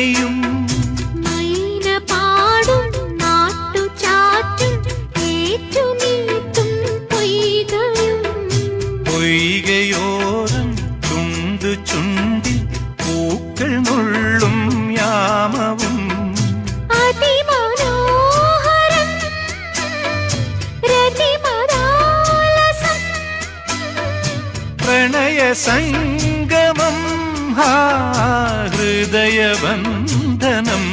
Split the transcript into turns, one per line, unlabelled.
വീണയും
മൈന പാടും നാട്ടുചാറ്റും ഏറ്റുനീട്ടും പൊയ്കയും
പൊയ്കയോരം ചുണ്ടു ചുണ്ടിൽ പൂക്കൾ നുള്ളും യാമവും
അതിമനോഹരം രതിമദാലസം
പ്രണയ സംഗമം ഹൃദയബന്ധനം